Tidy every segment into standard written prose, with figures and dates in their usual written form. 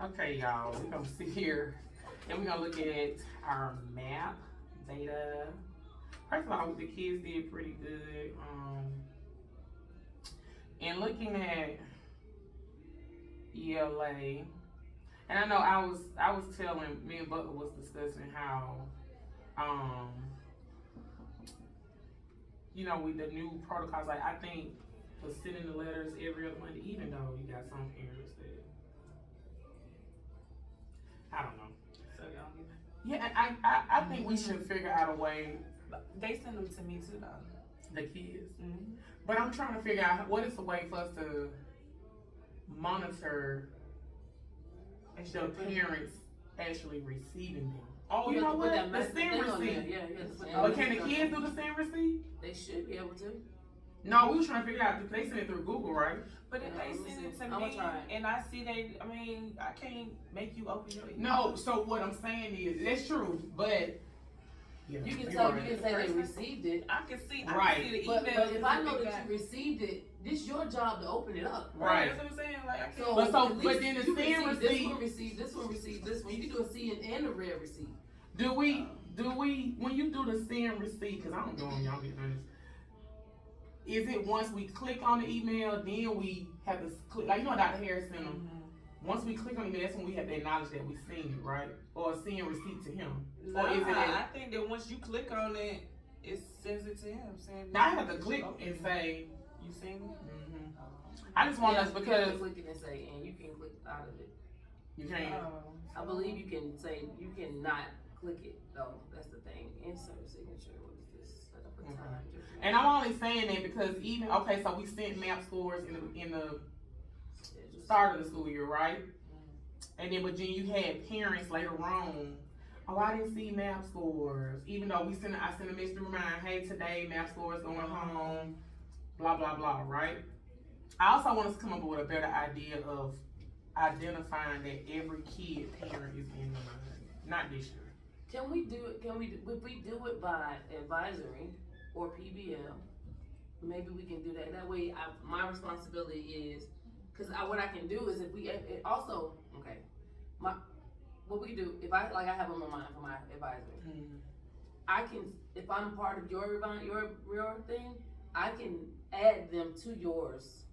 Okay, y'all, we're gonna sit here and we're gonna look at our map data. First of all, the kids did pretty good. And looking at ELA, and I know I was telling me and Butler was discussing how with the new protocols, like I think for sending the letters every other Monday, even though you got some parents that I don't know. So y'all get Yeah, I think we should figure out a way. They send them to me too, though. The kids. Mm-hmm. But I'm trying to figure out what is the way for us to monitor the parents actually receiving them. Oh, you know what? The STEM receipt. Yeah. But can the kids do the STEM receipt? They should be able to. No, we was trying to figure out. They send it through Google, right? But if they send it to me and I see I can't make you open your email. No. So what I'm saying is that's true, but. You can say they received it. I can see the But email. if I know that you received it, this your job to open it up. Right. That's what I'm saying. Like, I can't. But then the STEM receipt. This one received this one. You can do a C and a red receipt. Do we when you do the STEM receipt? Because I don't know if y'all get honest. Is it once we click on the email, then we have to click, like Dr. Harris sent them. Once we click on the email, that's when we have to acknowledge that we seen it, right? Or send receipt to him. Nah, or is it? I think that once you click on it, it sends it to him. Now I have to click and say you seen it. I just want us You because can click it and say, and you can click out of it. you can't. I believe you can say you cannot click it though. That's the thing. Insert signature. What is this? Set up a time. And I'm only saying that because so we sent map scores in the start of the school year, right? And then, but then you had parents later on. Oh, I didn't see map scores. Even though I sent a message to remind, hey, today map scores going home. Blah blah blah. Right. I also want us to come up with a better idea of identifying that every kid parent is in the mind. Not this year. Can we do it? If we do it by advisory or PBL, maybe we can do that. That way, my responsibility is, because what I can do is if we also, okay, what we can do, if I have them on mine for my advisory, I can, if I'm part of your thing, I can add them to yours.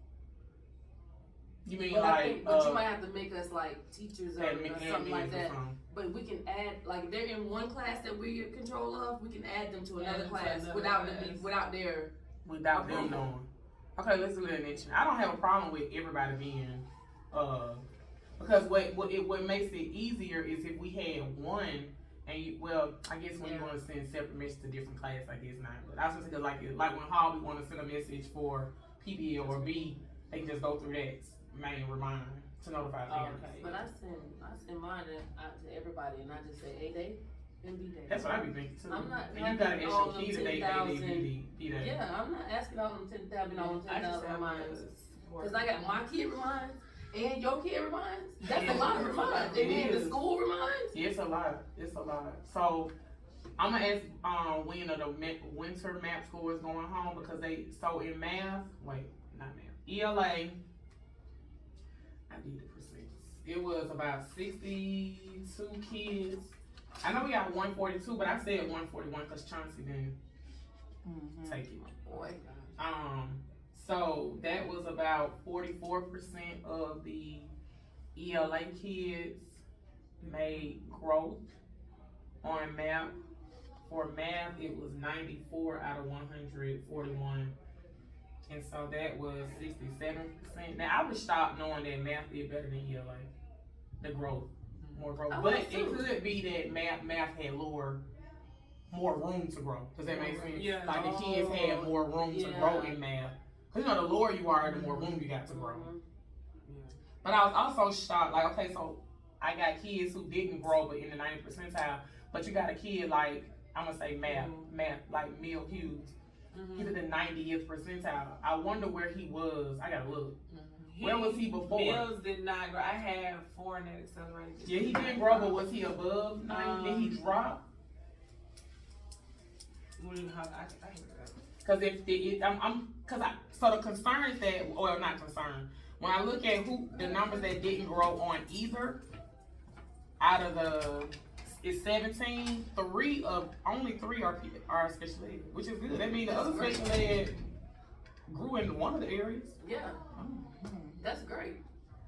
You mean but you might have to make us like teachers or something like that. But we can add, like if they're in one class that we're in control of, we can add them to another class without them knowing. Okay, let's do that next year. I don't have a problem with everybody being, because what makes it easier is if we had one, and I guess when you want to send separate messages to different classes, I guess not. But I was just thinking like when Hall we want to send a message for PBL or B, they can just go through that main reminder to notify parents. Okay. But I send mine out to everybody, and I just say A day and B day. That's what I be thinking too. I'm not and you got an all extra them key today, 10,000. B day. Yeah, I'm not asking all them 10,000 all them 10,000 reminds. Because I got my kid reminds and your kid reminds. That's a lot of reminds. And then the school reminds. Yeah, it's a lot. It's a lot. So I'm gonna ask when are the winter map scores going home because in math. Wait, not math. ELA. I did the percents. It was about 62 kids. I know we got 142, but I said 141 because Chauncey didn't take it. Boy. So that was about 44% of the ELA kids made growth on math. For math, it was 94 out of 141. And so that was 67%. Now, I was shocked knowing that math did better than ELA. The growth. More growth. But it could be that math had more room to grow. Does that make sense? Yeah. Like the kids had more room to grow in math. Because the lower you are, the more room you got to grow. But I was also shocked, like, okay, so I got kids who didn't grow but in the 90th percentile, but you got a kid like, I'm going to say math, like Mill Hughes. He's in the 90th percentile. I wonder where he was. I got to look. Where was he before? Mills did not grow. I had 4 in that accelerated. Yeah, he didn't grow, but was he above 90? Did he drop? Because so the concern is that, or not concern, when I look at the numbers that didn't grow on either, out of it's 17, only three are special ed, which is good. That means the other special ed grew in one of the areas. Yeah. That's great.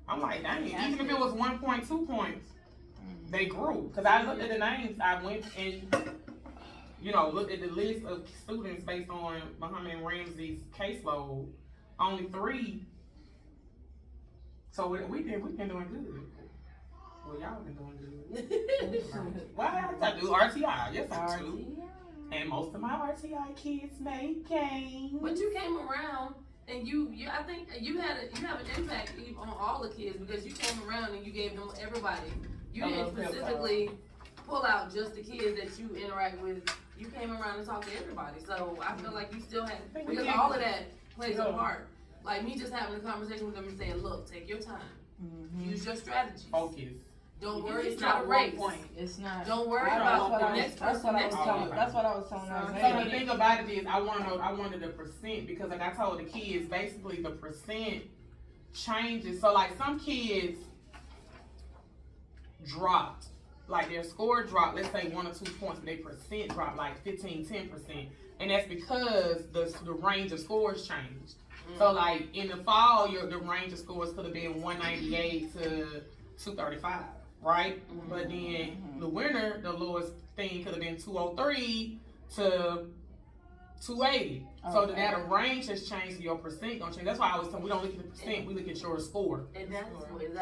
I'm like, dang, even if it was 1.2 points, they grew. Cause I looked at the names, I went and, looked at the list of students based on Muhammad Ramsey's caseload. Only 3. So we've been doing good. Well, y'all been doing good. Why? I do RTI. Yes, I do. And most of my RTI kids make games. But you came around and you I think you have an impact on all the kids because you came around and you gave them everybody. You didn't specifically pull out just the kids that you interact with. You came around and talked to everybody. So I feel like you still had, because all of that plays a part. Like me just having a conversation with them and saying, look, take your time. Use your strategies. Focus. Don't worry, it's not a race. It's not. Don't worry about the next person next to you. That's what I was telling her. So the thing about it is, I wanted the percent because like I told the kids, basically the percent changes. So like some kids dropped, like their score dropped, let's say 1 or 2 points, but their percent dropped like 15, 10%. And that's because the range of scores changed. So like in the fall, the range of scores could have been 198 to 235, right? But then the winter, the lowest thing could have been 203 to 280. So that range has changed, so your percent gonna change. That's why I was telling we don't look at the percent, we look at your score. And that's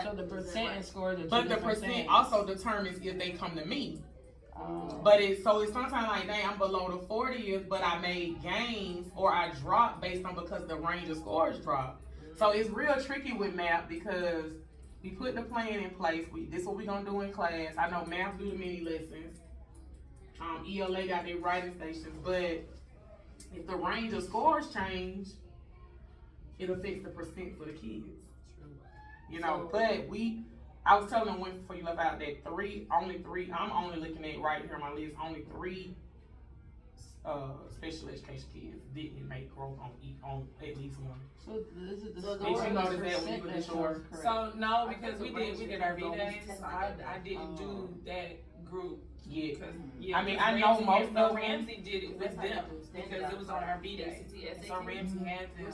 So the percent and score. But the percent also determines if they come to me. But it's sometimes like, dang, I'm below the 40th, but I made gains or I dropped based on because the range of scores dropped. So it's real tricky with math because we put the plan in place. This is what we're gonna do in class. I know math do the mini lessons. ELA got their writing stations, but if the range of scores change, it affects the percent for the kids. But I was telling them before you left out that only three, I'm only looking at right here on my list, only 3 special education kids didn't make growth on at least one. So this is the So Did you notice that when you were at yours? So no, because we did our V-Days, so I didn't do that group. Yeah. Yeah, I mean, I know most of them. Ramsey did it with them because it was on our V-Day. So Ramsey had them.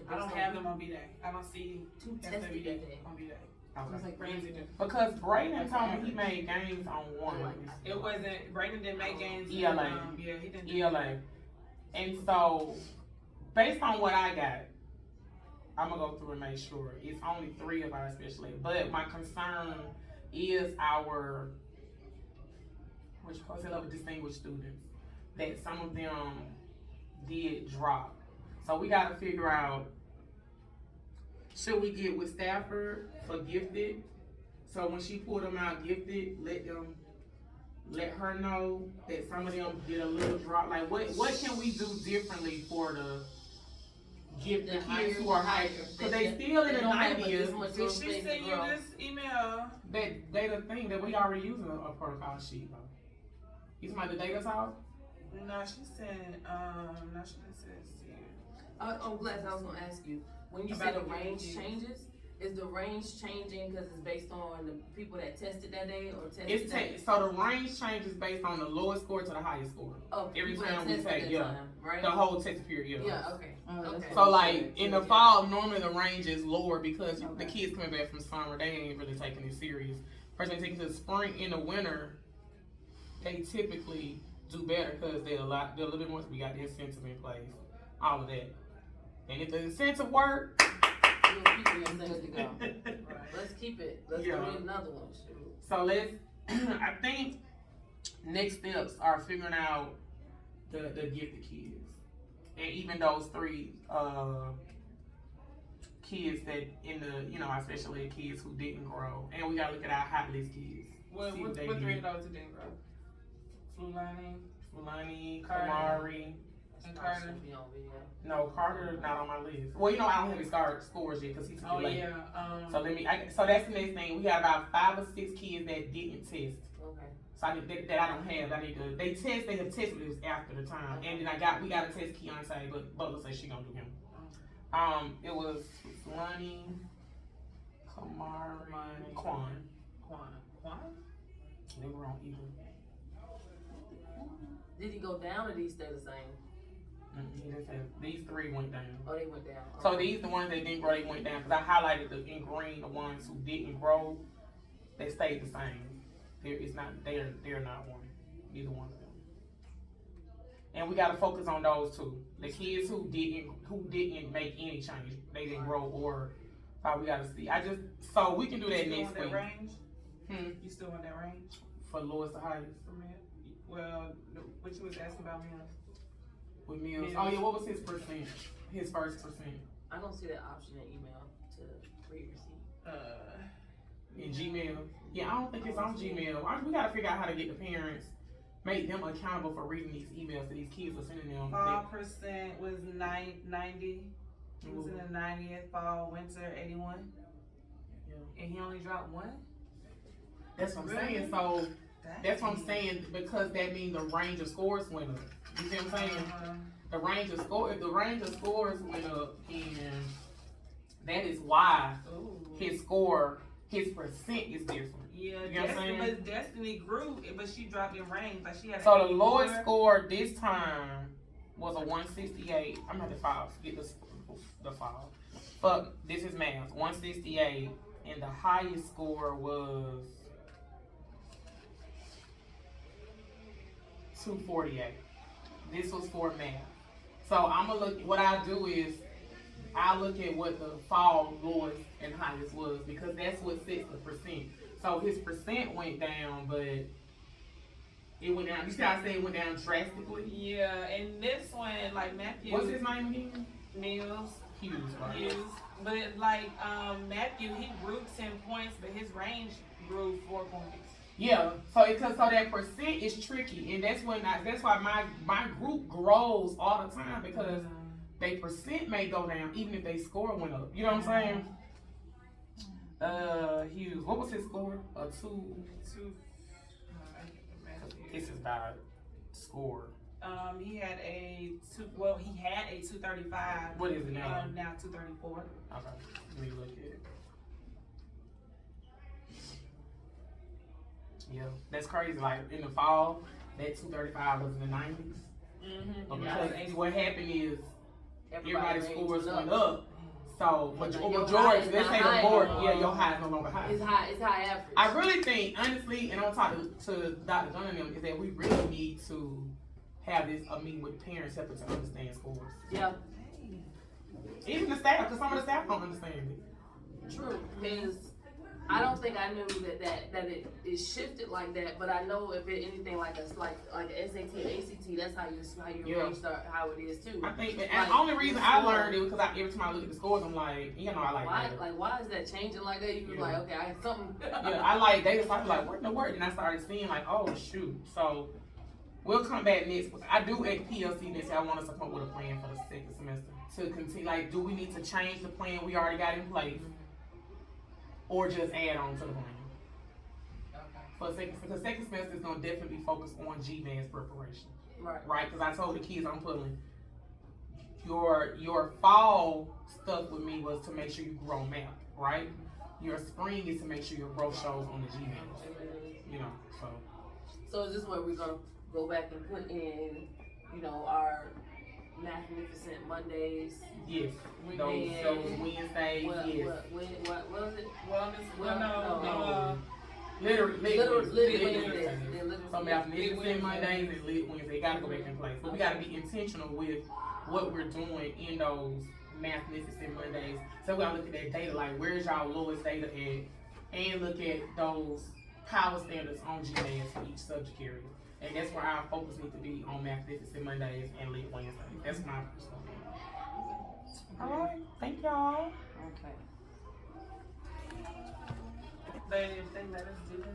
I don't have them on V-Day. I don't see Two them tested V-Day that day. on V-Day. Okay. Ramsey did. Because Brayden told me he made gains on one. It wasn't, Brayden didn't make gains. ELA. Yeah, he didn't. ELA. And so, based on what I got, I'm gonna go through and make sure it's only 3 of our special ed. But my concern is our level distinguished students, that some of them did drop. So we gotta figure out, should we get with Stafford for gifted? So when she pulled them out gifted, let her know that some of them did a little drop. Like what can we do differently for the gifted kids who are higher? Because they still in the 90s. Did she send you this email? That data thing that we already using a protocol sheet though. You talking about the data talk? No, she said, no, she didn't say it to you. I'm glad I was gonna ask you, when you About say the the range GPAs. changes, is the range changing because it's based on the people that tested that day or tested So the range changes based on the lowest score to the highest score. every every time time we take, right? The whole test period. Yeah, okay. Okay. So like in the fall, normally the range is lower because the kids coming back from summer, they ain't really taking it serious. First they take it to the spring. In the winter, they typically do better because they're a little bit more. We got the incentive in place, all of that. And if the incentive work, Let's keep it. Let's do another one. So I think next steps are figuring out the gifted kids. And even those 3 kids that in the, our special ed kids who didn't grow. And we gotta look at our hot list kids. What 3 of those didn't grow? Fulani, Kamari, and Carter. No, Carter's not on my list. Well, I don't have his scores yet because he's too late. Yeah. So so that's the next thing. We got about 5 or 6 kids that didn't test. Okay. So that I don't have. They have tested, but it was after the time. And then we got to test Keontae, but Butler says she gonna do him. It was Lonnie, Kamari, Quan. They were on either. Did he go down or did he stay the same? He just said these three went down. Oh, they went down. So these the ones that didn't grow, they went down. Because I highlighted in green the ones who didn't grow, they stayed the same. They're not one. Neither one of them. And we gotta focus on those two. The kids who didn't make any change. They didn't grow or we gotta see. So we can do that next week. Range? You still want that range? For lowest to highest. Well, what you was asking about Mills? With Mills. Oh yeah, what was his percent? His first percent. I don't see that option in email to read receipt. In Gmail. Yeah, I don't think it's on Gmail. We gotta figure out how to get the parents, make them accountable for reading these emails that these kids are sending them. Fall percent was 90. He was in the 90th. Fall, winter 81. Yeah. And he only dropped one? That's what I'm saying. So that's what I'm saying, because that means the range of scores went up. You see what I'm saying? The range of if the range of scores went up, and that is why his percent is different. Yeah, you know what I'm saying? But Destiny grew, but she dropped in range. Like she had. So the lowest score this time was a 168. I'm gonna have to get the file. But this is math. 168, and the highest score was 248. This was for math. So I'm gonna look. What I do is I look at what the fall lowest and highest was, because that's what sets the percent. So his percent went down, but it went down. You see how I say it went down drastically? Yeah, and this one, like Matthew. What's his name again? Mills. Hughes, right? Hughes. But like Matthew, he grew 10 points, but his range grew 4 points. Yeah, so that percent is tricky, and that's why my group grows all the time, because they percent may go down even if they score went up. You know what I'm saying? Hughes, what was his score? A 2. This is by score. He had a 235. What is it now? Now 234. Okay, let me look at it. Yeah, that's crazy. Like in the fall, that 235 was in the 90s. But because what happened is everybody's scores went up. So majority, let's say the board, your high is no longer high. It's high average. I really think, honestly, and I'm talking to Dr. Dunn and them, is that we really need to have this a meeting with parents helping to understand scores. Yeah. Even the staff, because some of the staff don't understand it. True, because I don't think I knew that it shifted like that, but I know if it anything like SAT and ACT, that's how your range start, how it is too. I think, and the only reason I learned it was because every time I look at the scores, I'm like, I like why, that. like why is that changing like that? You were like, okay, I have something. Yeah, I like data, so I was like, what in the world? And I started seeing like, oh shoot. So we'll come back next. I do at PLC next year. I want us to come up with a plan for the second semester to continue. Like, do we need to change the plan we already got in place, or just add on to the plan? For second semester is gonna definitely be focused on GMAT's preparation. Right? Because I told the kids I'm pulling your fall stuff with me was to make sure you grow math, right? Your spring is to make sure your growth shows on the GMAT. So is this where we're gonna go back and put in, our Magnificent Mondays? Yes. Those Wednesdays. Yes. What was it? No. Literally. So Magnificent Mondays and Lit Wednesday gotta go back in place. But we gotta be intentional with what we're doing in those Magnificent Mondays. So we gotta look at that data, like where's y'all lowest data at, and look at those power standards on GMAS for each subject area. And that's where our focus needs to be on Magnificent Mondays and Lit Wednesdays. That's my personal opinion. Alright, thank y'all. Okay. But if they let us do this,